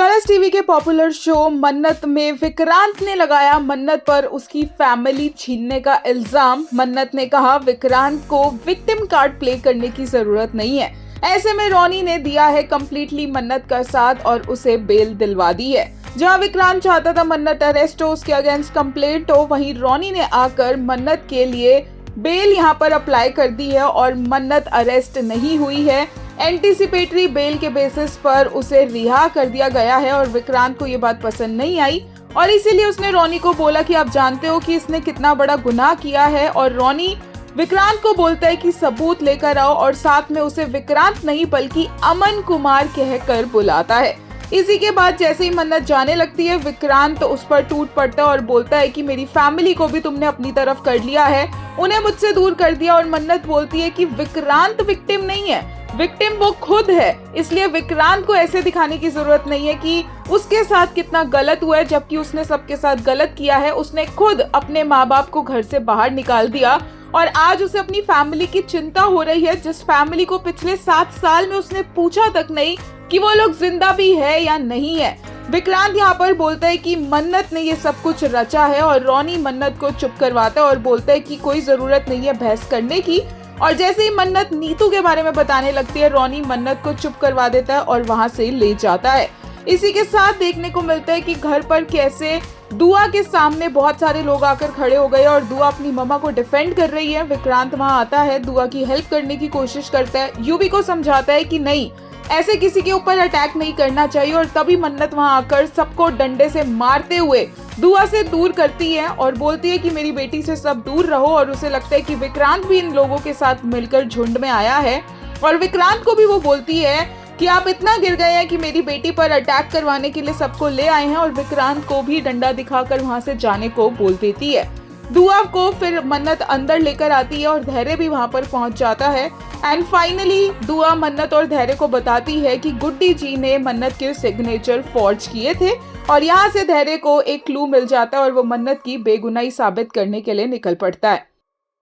Colors TV के popular show मन्नत में विक्रांत ने लगाया मन्नत पर उसकी फैमिली छीनने का इल्जाम। मन्नत ने कहा विक्रांत को विक्टिम कार्ड प्ले करने की जरूरत नहीं है। ऐसे में रोनी ने दिया है कंप्लीटली मन्नत का साथ और उसे बेल दिलवा दी है। जहां विक्रांत चाहता था मन्नत अरेस्ट हो, उसके अगेंस्ट कंप्लेंट हो, वहीं रोनी ने आकर मन्नत के लिए बेल यहां पर अप्लाई कर दी है और मन्नत अरेस्ट नहीं हुई है। एंटीसिपेटरी बेल के बेसिस पर उसे रिहा कर दिया गया है और विक्रांत को ये बात पसंद नहीं आई और इसीलिए उसने रोनी को बोला कि आप जानते हो कि इसने कितना बड़ा गुनाह किया है। और रोनी विक्रांत को बोलता है कि सबूत लेकर आओ और साथ में उसे विक्रांत नहीं बल्कि अमन कुमार कहकर बुलाता है। इसी के बाद जैसे ही मन्नत जाने लगती है, विक्रांत उस पर टूट पड़ता है और बोलता है कि मेरी फैमिली को भी तुमने अपनी तरफ कर लिया है, उन्हें मुझसे दूर कर दिया। और मन्नत बोलती है कि विक्रांत विक्टिम नहीं है, विक्टिम वो खुद है, इसलिए विक्रांत को ऐसे दिखाने की जरूरत नहीं है कि उसके साथ कितना गलत हुआ है, जबकि उसने सबके साथ गलत किया है। उसने खुद अपने माँ बाप को घर से बाहर निकाल दिया और आज उसे अपनी फैमिली की चिंता हो रही है, जिस फैमिली को पिछले 7 साल में उसने पूछा तक नहीं कि वो लोग जिंदा भी है या नहीं है। विक्रांत यहाँ पर बोलता है कि मन्नत ने ये सब कुछ रचा है और रोनी मन्नत को चुप करवाता है और बोलता है कि कोई जरूरत नहीं है बहस करने की। और जैसे ही मन्नत नीतू के बारे में बताने लगती है, रोनी मन्नत को चुप करवा देता है और वहां से ले जाता है। इसी के साथ देखने को मिलता है कि घर पर कैसे दुआ के सामने बहुत सारे लोग आकर खड़े हो गए और दुआ अपनी मम्मा को डिफेंड कर रही है। विक्रांत वहां आता है, दुआ की हेल्प करने की कोशिश करता है, यूवी को समझाता है कि नहीं, ऐसे किसी के ऊपर अटैक नहीं करना चाहिए। और तभी मन्नत वहां आकर सबको डंडे से मारते हुए दुआ से दूर करती है और बोलती है कि मेरी बेटी से सब दूर रहो। और उसे लगता है कि विक्रांत भी इन लोगों के साथ मिलकर झुंड में आया है और विक्रांत को भी वो बोलती है कि आप इतना गिर गए हैं कि मेरी बेटी पर अटैक करवाने के लिए सबको ले आए हैं। और विक्रांत को भी डंडा दिखाकर वहां से जाने को बोल देती है। दुआ को फिर मन्नत अंदर लेकर आती है और धैर्य भी वहां पर पहुंच जाता है। एंड फाइनली दुआ मन्नत और धैर्य को बताती है कि गुड्डी जी ने मन्नत के सिग्नेचर फॉर्ज किए थे और यहाँ से धैर्य को एक क्लू मिल जाता है और वो मन्नत की बेगुनाही साबित करने के लिए निकल पड़ता है।